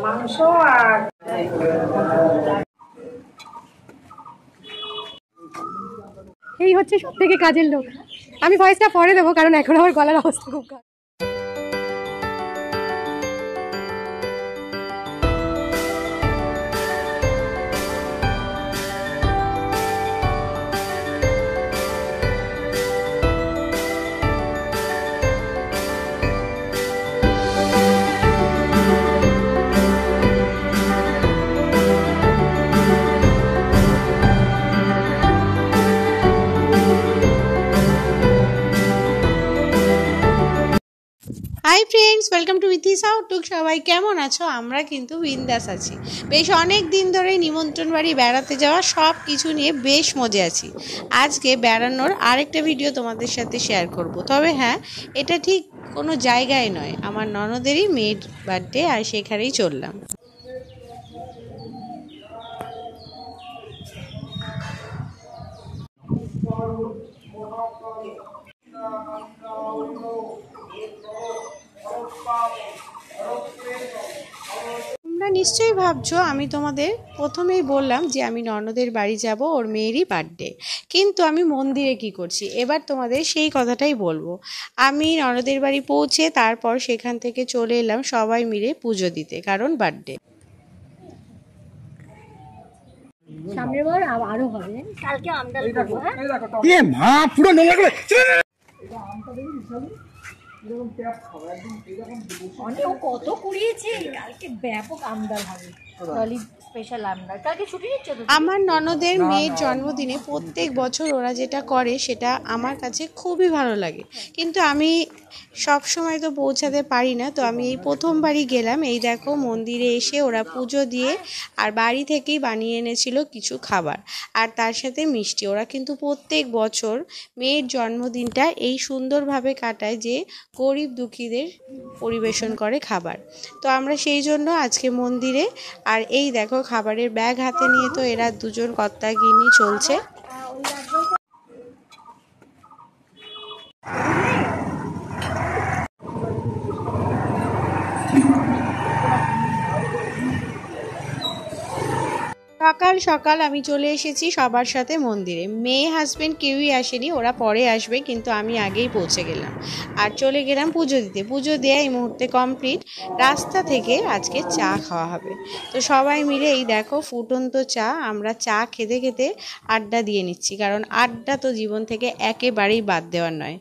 মাংস আর এই হচ্ছে সব থেকে কাজের লোক। আমি ভয়েসটা পরে দেবো কারণ এখন আমার গলার অবস্থা খুব খারাপ। হাই ফ্রেন্ডস, ওয়েলকাম টু উইথিস আউটলুক। সবাই কেমন আছো? আমরা কিন্তু বিন্দাস আছি। বেশ অনেক দিন ধরে নিমন্ত্রণ বাড়ি বেড়াতে যাওয়া সব কিছু নিয়ে বেশ মজে আছি। আজকে বেড়ানোর আরেকটা ভিডিও তোমাদের সাথে শেয়ার করব। তবে হ্যাঁ, এটা ঠিক কোনো জায়গায় নয়, আমার ননদেরই মেয়ের বার্থডে, আর সেখানেই চললাম। তোমরা নিশ্চয়ই ভাবছো আমি তোমাদের প্রথমেই বললাম যে আমি ননদের বাড়ি যাব, ওর মেয়েরই বার্থডে, কিন্তু আমি মন্দিরে কি করছি এবার তোমাদের সেই কথাটাই বলবো। আমি ননদের বাড়ি পৌঁছে তারপর সেখান থেকে চলে এলাম সবাই মিলে পুজো দিতে, কারণ বার্থডে। সামনের বার আরো হবে, কালকে আমডাল করব। এ মা পুরো নোংরা করে অনেক কত কুড়িয়েছে, কালকে ব্যাপক আমদাল হবে। স্পেশাল আমদাল কালকে ছুটি নিচ্ছে তো। আমার ননদের মেয়ের জন্মদিনে প্রত্যেক বছর ওরা যেটা করে সেটা আমার কাছে খুবই ভালো লাগে, কিন্তু আমি সব সময় তো পৌঁছাতে পারি না। তো আমি এই প্রথমবারই গেলাম। এই দেখো, মন্দিরে এসে ওরা পুজো দিয়ে আর বাড়ি থেকেই বানিয়ে এনেছিল কিছু খাবার আর তার সাথে মিষ্টি। ওরা কিন্তু প্রত্যেক বছর মেয়ের জন্মদিনটা এই সুন্দরভাবে কাটায় যে গরিব দুঃখীদের পরিবেশন করে খাবার। তো আমরা সেই জন্য আজকে মন্দিরে, আর এই দেখো খাবারের ব্যাগ হাতে নিয়ে তো এরা দুজন কর্তা গিন্নি চলছে। সকাল সকাল আমি চলে এসেছি সবার সাথে মন্দিরে। মেয়ে হাজবেন্ড কেউই আসেনি, ওরা পরে আসবে, কিন্তু আমি আগেই পৌঁছে গেলাম আর চলে গেলাম পুজো দিতে। পুজো দেওয়া এই মুহূর্তে কমপ্লিট। রাস্তা থেকে আজকে চা খাওয়া হবে। তো সবাই মিলে এই দেখো ফুটন্ত চা, আমরা চা খেতে খেতে আড্ডা দিয়ে নিচ্ছি, কারণ আড্ডা তো জীবন থেকে একেবারেই বাদ দেওয়ার নয়।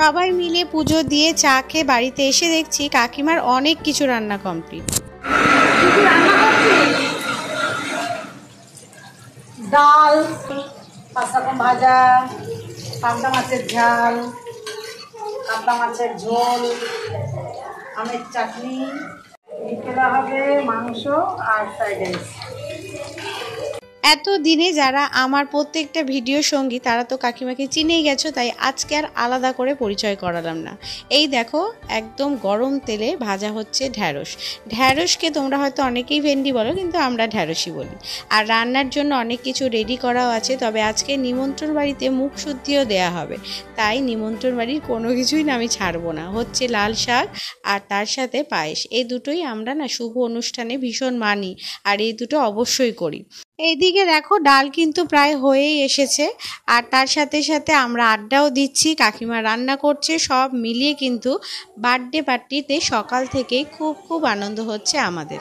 সবাই মিলে পুজো দিয়ে চা খেয়ে বাড়িতে এসে দেখছি কাকিমার অনেক কিছু রান্না কমপ্লিট। ডাল, 5 রকম ভাজা, পাবদা মাছের ঝাল, পাবদা মাছের ঝোল, আমের চাটনি, বিকেলে হবে মাংস আর ফ্রাইড রাইস। এত দিনে যারা আমার প্রত্যেকটা ভিডিও সঙ্গী তারা তো কাকিমাকে চিনেই গেছো, তাই আজকে আর আলাদা করে পরিচয় করালাম না। এই দেখো একদম গরম তেলে ভাজা হচ্ছে ঢ্যাঁড়স। ঢ্যাঁড়সকে তোমরা হয়তো অনেকেই ভেন্ডি বলো, কিন্তু আমরা ঢ্যাঁড়সই বলি। আর রান্নার জন্য অনেক কিছু রেডি করাও আছে। তবে আজকে নিমন্ত্রণ বাড়িতে মুখ শুদ্ধিও দেয়া হবে, তাই নিমন্ত্রণ বাড়ির কোনো কিছুই না আমি ছাড়বো না। হচ্ছে লাল শাক আর তার সাথে পায়েস, এই দুটোই আমরা না শুভ অনুষ্ঠানে ভীষণ মানি, আর এই দুটো অবশ্যই করি। এইদিকে দেখো ডাল কিন্তু প্রায় হয়েই এসেছে, আর তার সাথে সাথে আমরা আড্ডাও দিচ্ছি, কাকিমা রান্না করছে। সব মিলিয়ে কিন্তু বার্থডে পার্টিতে সকাল থেকেই খুব খুব আনন্দ হচ্ছে আমাদের।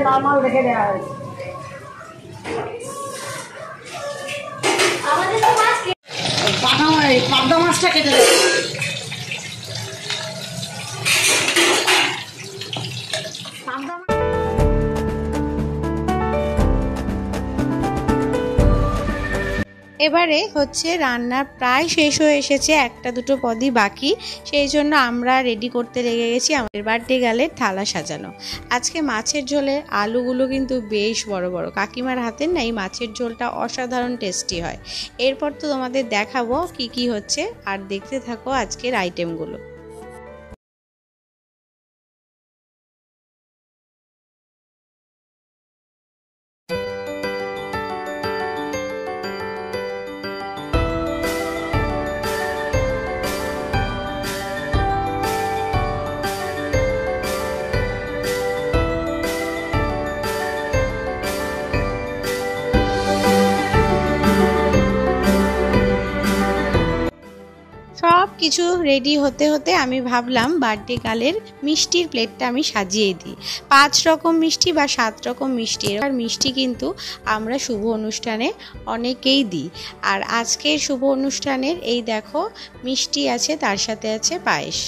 নরমাল রেখে দেওয়া হয়েছে। পাবদা মাছটা কেটে দেবে। এবারে হচ্ছে রান্না প্রায় শেষ হয়ে এসেছে, একটা দুটো পদই বাকি, সেই জন্য আমরা রেডি করতে লেগে গেছি আমাদের বার্থডে গালের থালা সাজানো। আজকে মাছের ঝোলে আলুগুলো কিন্তু বেশ বড় বড়, কাকিমার হাতের না এই মাছের ঝোলটা অসাধারণ টেস্টি হয়। এরপর তো তোমাদের দেখাবো কি কি হচ্ছে, আর দেখতে থাকো আজকের আইটেমগুলো। সব কিছু রেডি হতে হতে আমি ভাবলাম বার্থডে গালের মিষ্টির প্লেটটা আমি সাজিয়ে দিই। 5 রকম মিষ্টি বা 7 রকম মিষ্টি, আর মিষ্টি কিন্তু আমরা শুভ অনুষ্ঠানে অনেকেই দিই। আর আজকের শুভ অনুষ্ঠানের এই দেখো মিষ্টি আছে, তার সাথে আছে পায়েস।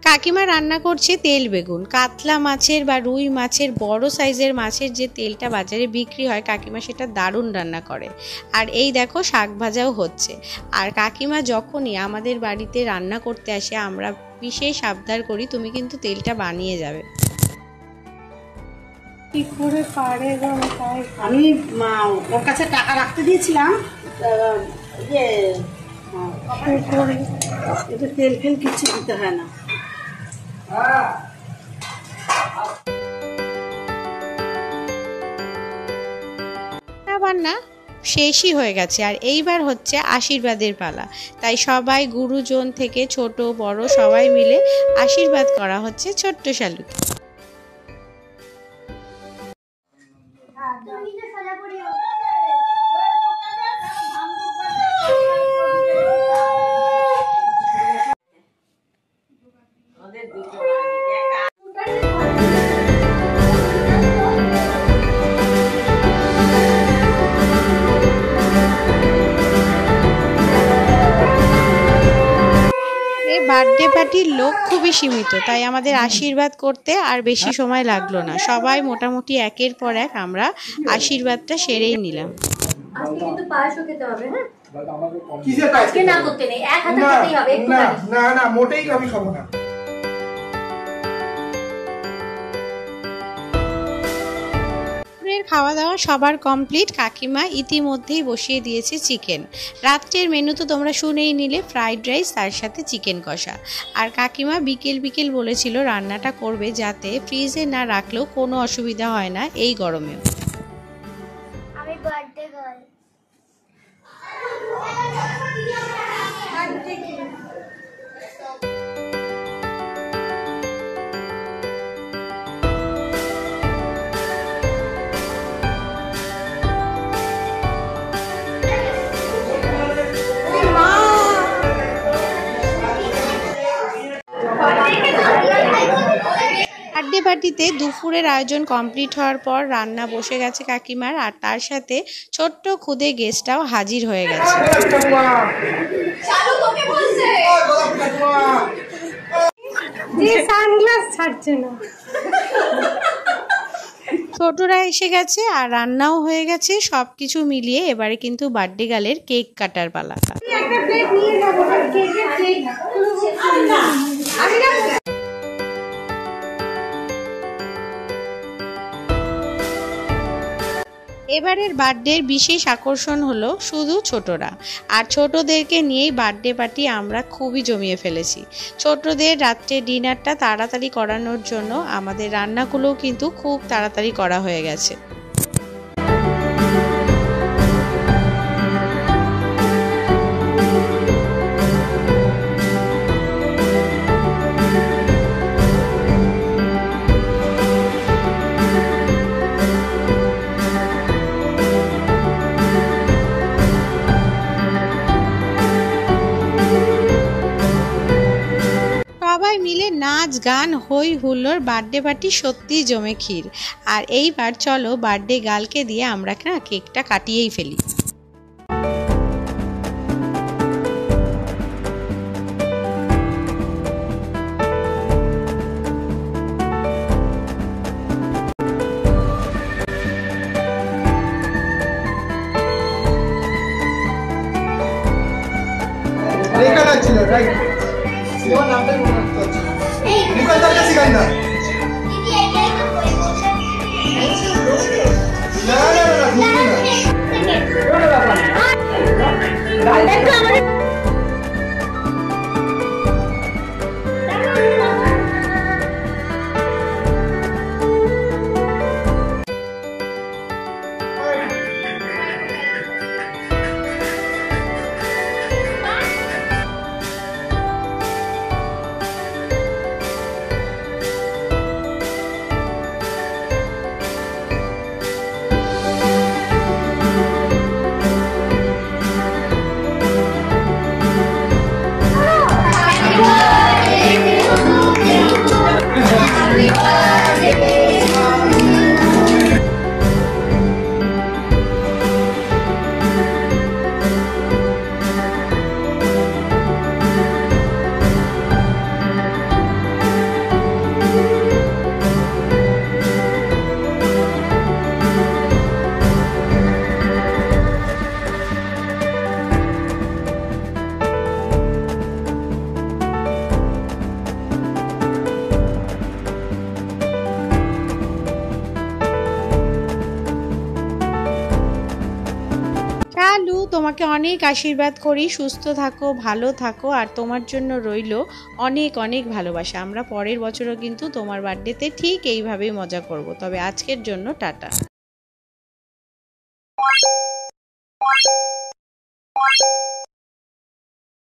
কাকিমা রান্না করছে তেল বেগুন, কাতলা মাছের বা রুই মাছের বড় সাইজের মাছের যে তেলটা বাজারে বিক্রি হয়, কাকিমা সেটা দারুণ রান্না করে। আর এই দেখো শাক ভাজাও হচ্ছে। আর কাকিমা যখনই আমাদের বাড়িতে রান্না করতে আসে আমরা বিশেষ আবদার করি, তুমি কিন্তু তেলটা বানিয়ে যাবে। কি করে পারে গো, তাই আমি ওর কাছে টাকা রাখতে দিয়েছিলাম, এটা তেল ফেল কিছু দিতে হয় না। রান্না শেষই হয়ে গেছে, আর এইবার হচ্ছে আশীর্বাদের পালা। তাই সবাই গুরুজন থেকে ছোট বড় সবাই মিলে আশীর্বাদ করা হচ্ছে ছোট্ট শালুকে। বার্থডে পার্টির লোক খুবই সীমিত, তাই আমাদের আশীর্বাদ করতে আর বেশি সময় লাগলো না। সবাই মোটামুটি একের পর এক আমরা আশীর্বাদটা সেরেই নিলাম। আজকে কিন্তু পায়েসও খেতে হবে। হ্যাঁ, কিসের আজকে না করতে নেই, এক হাতে খেতেই হবে। না না না, মোটেই আমি খাবো না। খাওয়া দাওয়া সবার কমপ্লিট। কাকিমা ইতিমধ্যেই বসিয়ে দিয়েছে চিকেন। রাত্রের মেনু তো তোমরা শুনেই নিলে, ফ্রাইড রাইস তার সাথে চিকেন কষা। আর কাকিমা বিকেল বিকেল বলেছিল রান্নাটা করবে যাতে ফ্রিজে না রাখলেও কোনো অসুবিধা হয় না এই গরমেও। আমি বার্থডে গার্ল। বার্থডে পার্টিতে দুপুরের আয়োজন কমপ্লিট হওয়ার পর রান্না বসে গেছে কাকিমার, আর তার সাথে ছোট্ট খুদে গেস্টটাও হাজির হয়ে গেছে। সানগ্লাস ছাড়ছে না। ছোটরা এসে গেছে আর রান্নাও হয়ে গেছে। সবকিছু মিলিয়ে এবারে কিন্তু বার্থডে গালের কেক কাটার পালা। একটা প্লেট নিয়ে যাবো, কেকের প্লেট। এবারের বার্থডের বিশেষ আকর্ষণ হলো শুধু ছোটরা, আর ছোটদেরকে নিয়েই বার্থডে পার্টি আমরা খুবই জমিয়ে ফেলেছি। ছোটদের রাত্রে ডিনারটা তাড়াতাড়ি করানোর জন্য আমাদের রান্নাগুলোও কিন্তু খুব তাড়াতাড়ি করা হয়ে গেছে। সবাই মিলে নাচ গান হই হুল্লোড়, বার্থডে পার্টি সত্যিই জমে ক্ষীর। আর এইবার চলো বার্থডে গার্লকে দিয়ে আমরা না কেকটা কাটিয়েই ফেলি। রাইট তোমার নামটাই মনে রাখতে হচ্ছে মুকাদ্দার কা সিকান্দার দিদি এটাই তো বলবো না না না ঘুরবি না দেখো আমাদের চালু, তোমাকে অনেক আশীর্বাদ করি, সুস্থ থাকো, ভালো থাকো, আর তোমার জন্য রইলো অনেক অনেক ভালোবাসা। আমরা পরের বছরও কিন্তু তোমার বার্থডেতে ঠিক এইভাবেই মজা করব। তবে আজকের জন্য টাটা।